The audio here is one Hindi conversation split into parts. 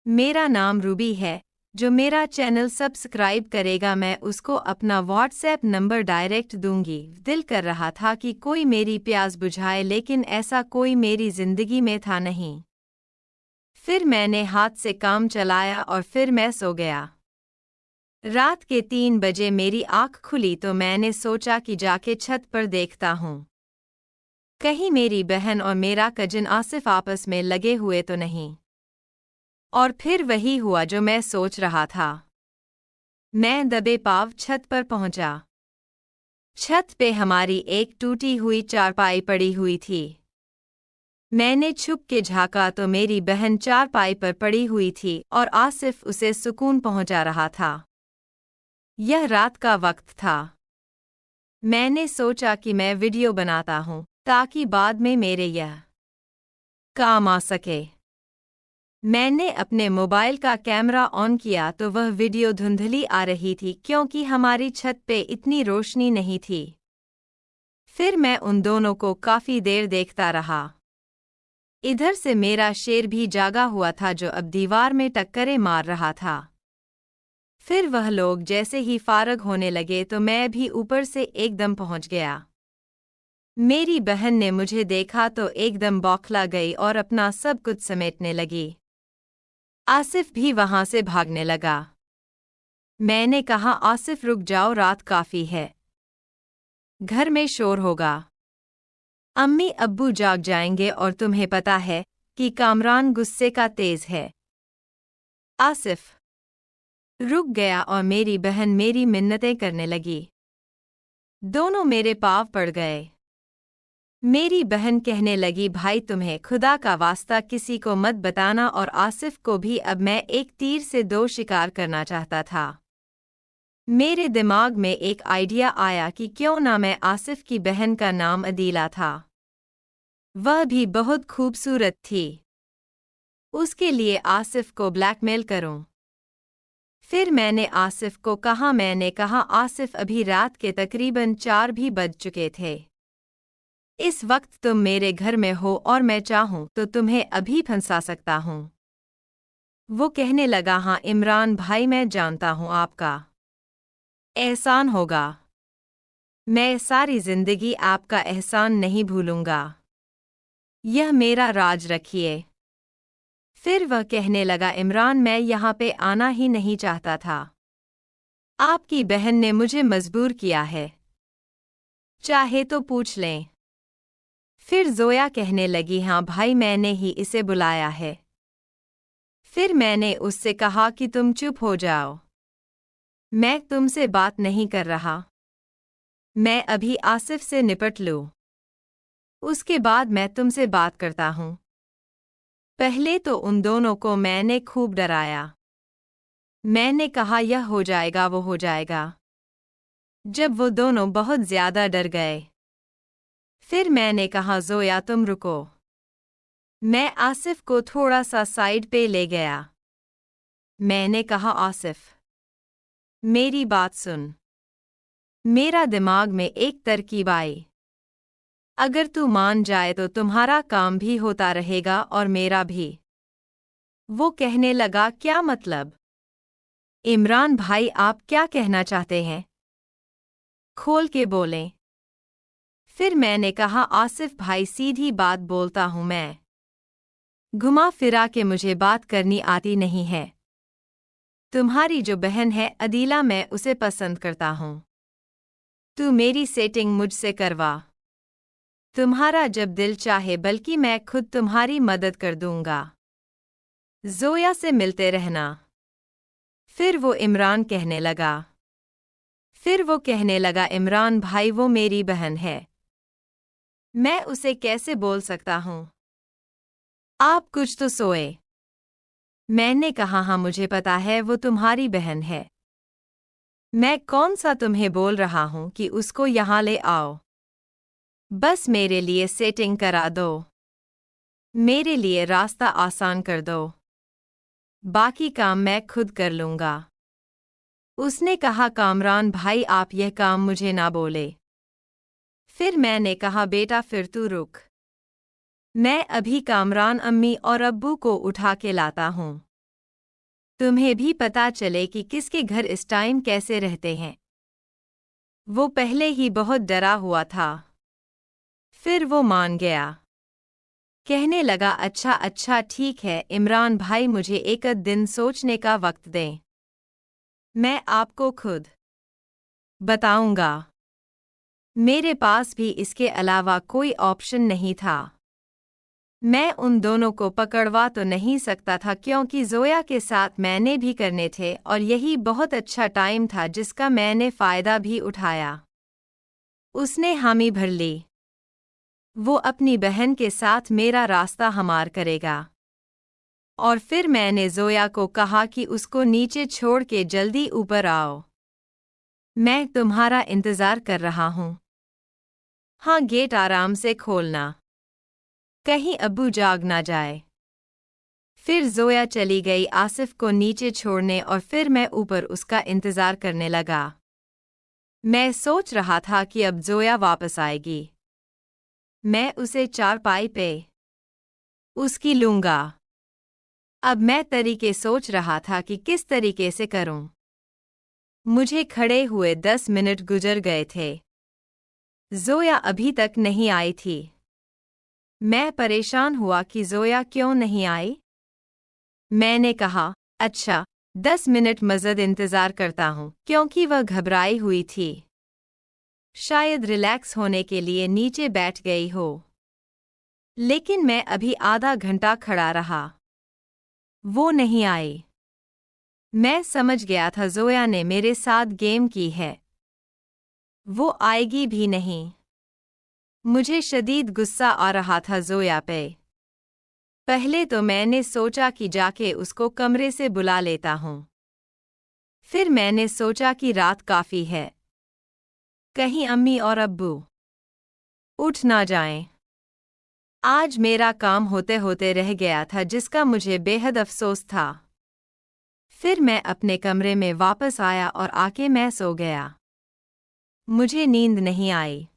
मेरा नाम रूबी है। जो मेरा चैनल सब्सक्राइब करेगा मैं उसको अपना व्हाट्सएप नंबर डायरेक्ट दूंगी। दिल कर रहा था कि कोई मेरी प्यास बुझाए, लेकिन ऐसा कोई मेरी जिंदगी में था नहीं। फिर मैंने हाथ से काम चलाया और फिर मैं सो गया। रात के 3 बजे मेरी आँख खुली तो मैंने सोचा कि जाके छत पर देखता हूँ, कहीं मेरी बहन और मेरा कजिन आसिफ आपस में लगे हुए तो नहीं। और फिर वही हुआ जो मैं सोच रहा था। मैं दबे पाँव छत पर पहुंचा। छत पे हमारी एक टूटी हुई चारपाई पड़ी हुई थी। मैंने छुप के झाँका तो मेरी बहन चारपाई पर पड़ी हुई थी और आसिफ उसे सुकून पहुंचा रहा था। यह रात का वक्त था। मैंने सोचा कि मैं वीडियो बनाता हूँ ताकि बाद में मेरे यह काम आ सके। मैंने अपने मोबाइल का कैमरा ऑन किया तो वह वीडियो धुंधली आ रही थी क्योंकि हमारी छत पे इतनी रोशनी नहीं थी। फिर मैं उन दोनों को काफ़ी देर देखता रहा। इधर से मेरा शेर भी जागा हुआ था जो अब दीवार में टक्करें मार रहा था। फिर वह लोग जैसे ही फारग होने लगे तो मैं भी ऊपर से एकदम पहुंच गया। मेरी बहन ने मुझे देखा तो एकदम बौखला गई और अपना सब कुछ समेटने लगी। आसिफ भी वहां से भागने लगा। मैंने कहा, आसिफ रुक जाओ, रात काफ़ी है, घर में शोर होगा, अम्मी अब्बू जाग जाएंगे और तुम्हें पता है कि कामरान गुस्से का तेज है। आसिफ रुक गया और मेरी बहन मेरी मिन्नतें करने लगी। दोनों मेरे पाँव पड़ गए। मेरी बहन कहने लगी, भाई तुम्हें खुदा का वास्ता किसी को मत बताना। और आसिफ को भी अब मैं एक तीर से 2 शिकार करना चाहता था। मेरे दिमाग में एक आइडिया आया कि क्यों ना मैं आसिफ की बहन का नाम अदीला था, वह भी बहुत खूबसूरत थी, उसके लिए आसिफ को ब्लैकमेल करूं। फिर मैंने आसिफ को कहा, मैंने कहा आसिफ अभी रात के तकरीबन 4 भी बज चुके थे। इस वक्त तुम मेरे घर में हो और मैं चाहूं तो तुम्हें अभी फंसा सकता हूं। वो कहने लगा, हाँ इमरान भाई, मैं जानता हूं आपका एहसान होगा, मैं सारी जिंदगी आपका एहसान नहीं भूलूंगा, यह मेरा राज रखिए। फिर वह कहने लगा, इमरान मैं यहाँ पे आना ही नहीं चाहता था, आपकी बहन ने मुझे मजबूर किया है, चाहे तो पूछ लें। फिर जोया कहने लगी, हाँ भाई मैंने ही इसे बुलाया है। फिर मैंने उससे कहा कि तुम चुप हो जाओ, मैं तुमसे बात नहीं कर रहा, मैं अभी आसिफ से निपट लूं, उसके बाद मैं तुमसे बात करता हूं। पहले तो उन दोनों को मैंने खूब डराया। मैंने कहा यह हो जाएगा वो हो जाएगा। जब वो दोनों बहुत ज्यादा डर गए, फिर मैंने कहा, जोया तुम रुको। मैं आसिफ को थोड़ा सा साइड पे ले गया। मैंने कहा, आसिफ मेरी बात सुन। मेरा दिमाग में एक तरकीब आई, अगर तू मान जाए तो तुम्हारा काम भी होता रहेगा और मेरा भी। वो कहने लगा, क्या मतलब? इमरान भाई आप क्या कहना चाहते हैं? खोल के बोलें। फिर मैंने कहा, आसिफ भाई सीधी बात बोलता हूं मैं, घुमा फिरा के मुझे बात करनी आती नहीं है। तुम्हारी जो बहन है अदीला, मैं उसे पसंद करता हूं, तू मेरी सेटिंग मुझसे करवा। तुम्हारा जब दिल चाहे, बल्कि मैं खुद तुम्हारी मदद कर दूंगा। जोया से मिलते रहना। फिर वो कहने लगा, इमरान भाई वो मेरी बहन है, मैं उसे कैसे बोल सकता हूँ? आप कुछ तो सोए। मैंने कहा, हाँ मुझे पता है वो तुम्हारी बहन है, मैं कौन सा तुम्हें बोल रहा हूँ कि उसको यहाँ ले आओ। बस मेरे लिए सेटिंग करा दो, मेरे लिए रास्ता आसान कर दो, बाकी काम मैं खुद कर लूँगा। उसने कहा, कामरान भाई आप यह काम मुझे ना बोले। फिर मैंने कहा, बेटा फिर तू रुक, मैं अभी कामरान अम्मी और अब्बू को उठा के लाता हूँ। तुम्हें भी पता चले कि किसके घर इस टाइम कैसे रहते हैं। वो पहले ही बहुत डरा हुआ था। फिर वो मान गया। कहने लगा, अच्छा अच्छा ठीक है इमरान भाई, मुझे एक दिन सोचने का वक्त दें। मैं आपको खुद बताऊंगा। मेरे पास भी इसके अलावा कोई ऑप्शन नहीं था। मैं उन दोनों को पकड़वा तो नहीं सकता था क्योंकि जोया के साथ मैंने भी करने थे और यही बहुत अच्छा टाइम था जिसका मैंने फ़ायदा भी उठाया। उसने हामी भर ली। वो अपनी बहन के साथ मेरा रास्ता हमार करेगा। और फिर मैंने जोया को कहा कि उसको नीचे छोड़ के जल्दी ऊपर आओ। मैं तुम्हारा इंतज़ार कर रहा हूँ। हाँ, गेट आराम से खोलना, कहीं अब्बू जाग ना जाए। फिर जोया चली गई आसिफ को नीचे छोड़ने और फिर मैं ऊपर उसका इंतज़ार करने लगा। मैं सोच रहा था कि अब जोया वापस आएगी। मैं उसे चारपाई पे उसकी लूँगा। अब मैं तरीके सोच रहा था कि किस तरीके से करूं। मुझे खड़े हुए 10 मिनट गुजर गए थे। जोया अभी तक नहीं आई थी। मैं परेशान हुआ कि जोया क्यों नहीं आई। मैंने कहा, अच्छा 10 मिनट मज़ीद इंतज़ार करता हूं, क्योंकि वह घबराई हुई थी। शायद रिलैक्स होने के लिए नीचे बैठ गई हो। लेकिन मैं अभी आधा घंटा खड़ा रहा। वो नहीं आई। मैं समझ गया था जोया ने मेरे साथ गेम की है। वो आएगी भी नहीं। मुझे शदीद गुस्सा आ रहा था जोया पे। पहले तो मैंने सोचा कि जाके उसको कमरे से बुला लेता हूँ। फिर मैंने सोचा कि रात काफ़ी है, कहीं अम्मी और अब्बू उठ ना जाएं। आज मेरा काम होते होते रह गया था जिसका मुझे बेहद अफसोस था। फिर मैं अपने कमरे में वापस आया और आके मैं सो गया। मुझे नींद नहीं आई।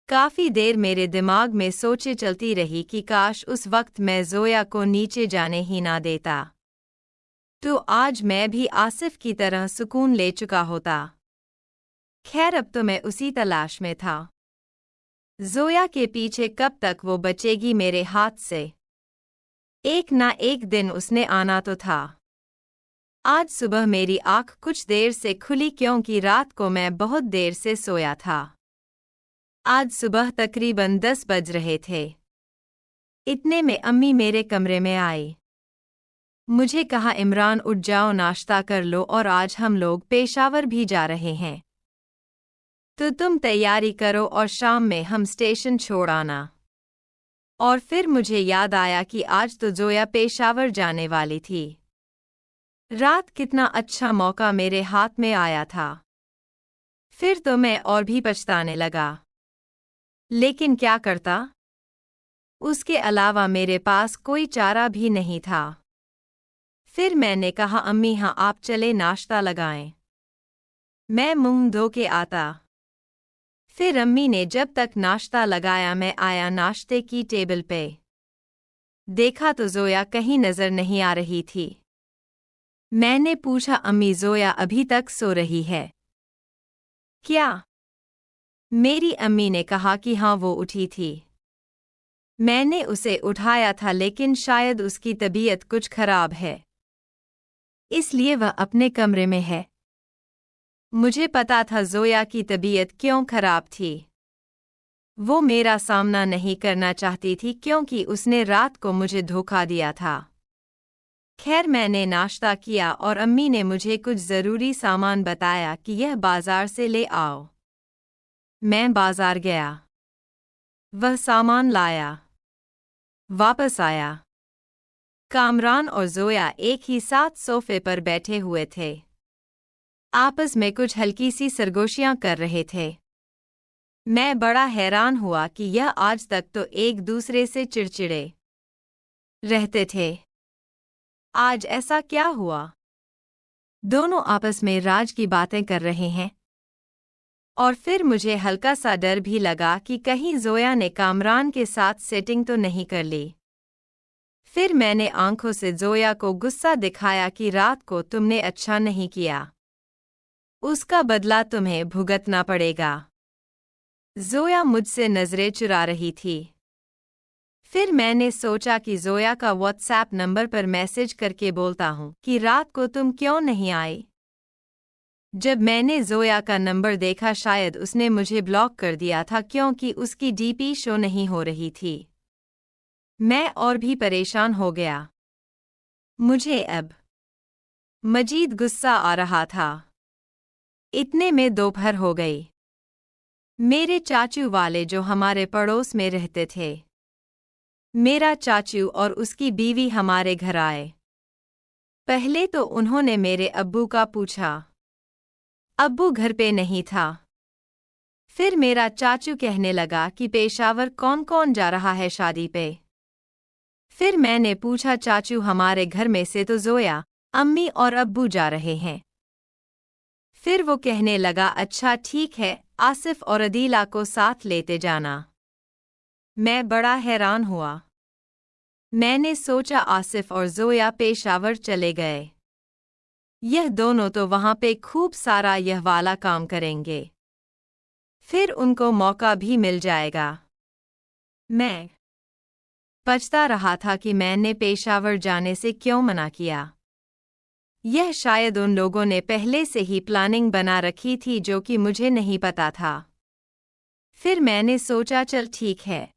काफ़ी देर मेरे दिमाग में सोचें चलती रही कि काश उस वक्त मैं जोया को नीचे जाने ही ना देता, तो आज मैं भी आसिफ की तरह सुकून ले चुका होता। खैर, अब तो मैं उसी तलाश में था। जोया के पीछे कब तक वो बचेगी मेरे हाथ से। एक ना एक दिन उसने आना तो था। आज सुबह मेरी आँख कुछ देर से खुली क्योंकि रात को मैं बहुत देर से सोया था। आज सुबह तकरीबन 10 बज रहे थे। इतने में अम्मी मेरे कमरे में आई। मुझे कहा, इमरान उठ जाओ, नाश्ता कर लो और आज हम लोग पेशावर भी जा रहे हैं, तो तुम तैयारी करो और शाम में हम स्टेशन छोड़ आना। और फिर मुझे याद आया कि आज तो जोया पेशावर जाने वाली थी। रात कितना अच्छा मौका मेरे हाथ में आया था। फिर तो मैं और भी पछताने लगा। लेकिन क्या करता? उसके अलावा मेरे पास कोई चारा भी नहीं था। फिर मैंने कहा, अम्मी हाँ आप चले नाश्ता लगाएं, मैं मुंह धो के आता। फिर अम्मी ने जब तक नाश्ता लगाया मैं आया नाश्ते की टेबल पे। देखा तो जोया कहीं नजर नहीं आ रही थी। मैंने पूछा, अम्मी जोया अभी तक सो रही है क्या? मेरी अम्मी ने कहा कि हाँ वो उठी थी। मैंने उसे उठाया था लेकिन शायद उसकी तबीयत कुछ खराब है, इसलिए वह अपने कमरे में है। मुझे पता था जोया की तबीयत क्यों खराब थी। वो मेरा सामना नहीं करना चाहती थी क्योंकि उसने रात को मुझे धोखा दिया था। खैर, मैंने नाश्ता किया और अम्मी ने मुझे कुछ ज़रूरी सामान बताया कि यह बाजार से ले आओ। मैं बाजार गया, वह सामान लाया, वापस आया। कामरान और जोया एक ही साथ सोफे पर बैठे हुए थे। आपस में कुछ हल्की सी सरगोशियां कर रहे थे। मैं बड़ा हैरान हुआ कि यह आज तक तो एक दूसरे से चिड़चिड़े रहते थे। आज ऐसा क्या हुआ? दोनों आपस में राज की बातें कर रहे हैं। और फिर मुझे हल्का सा डर भी लगा कि कहीं जोया ने कामरान के साथ सेटिंग तो नहीं कर ली। फिर मैंने आंखों से जोया को गुस्सा दिखाया कि रात को तुमने अच्छा नहीं किया, उसका बदला तुम्हें भुगतना पड़ेगा। जोया मुझसे नजरें चुरा रही थी। फिर मैंने सोचा कि जोया का व्हाट्सएप नंबर पर मैसेज करके बोलता हूँ कि रात को तुम क्यों नहीं आई। जब मैंने जोया का नंबर देखा, शायद उसने मुझे ब्लॉक कर दिया था क्योंकि उसकी डीपी शो नहीं हो रही थी। मैं और भी परेशान हो गया। मुझे अब मजीद गुस्सा आ रहा था। इतने में दोपहर हो गई। मेरे चाचू वाले जो हमारे पड़ोस में रहते थे, मेरा चाचू और उसकी बीवी हमारे घर आए। पहले तो उन्होंने मेरे अब्बू का पूछा। अब्बू घर पे नहीं था। फिर मेरा चाचू कहने लगा कि पेशावर कौन कौन जा रहा है शादी पे। फिर मैंने पूछा, चाचू हमारे घर में से तो जोया, अम्मी और अब्बू जा रहे हैं। फिर वो कहने लगा, अच्छा ठीक है, आसिफ और अदीला को साथ लेते जाना। मैं बड़ा हैरान हुआ। मैंने सोचा आसिफ और जोया पेशावर चले गए। यह दोनों तो वहाँ पे खूब सारा यह वाला काम करेंगे, फिर उनको मौका भी मिल जाएगा। मैं पछता रहा था कि मैंने पेशावर जाने से क्यों मना किया। यह शायद उन लोगों ने पहले से ही प्लानिंग बना रखी थी जो कि मुझे नहीं पता था। फिर मैंने सोचा, चल ठीक है,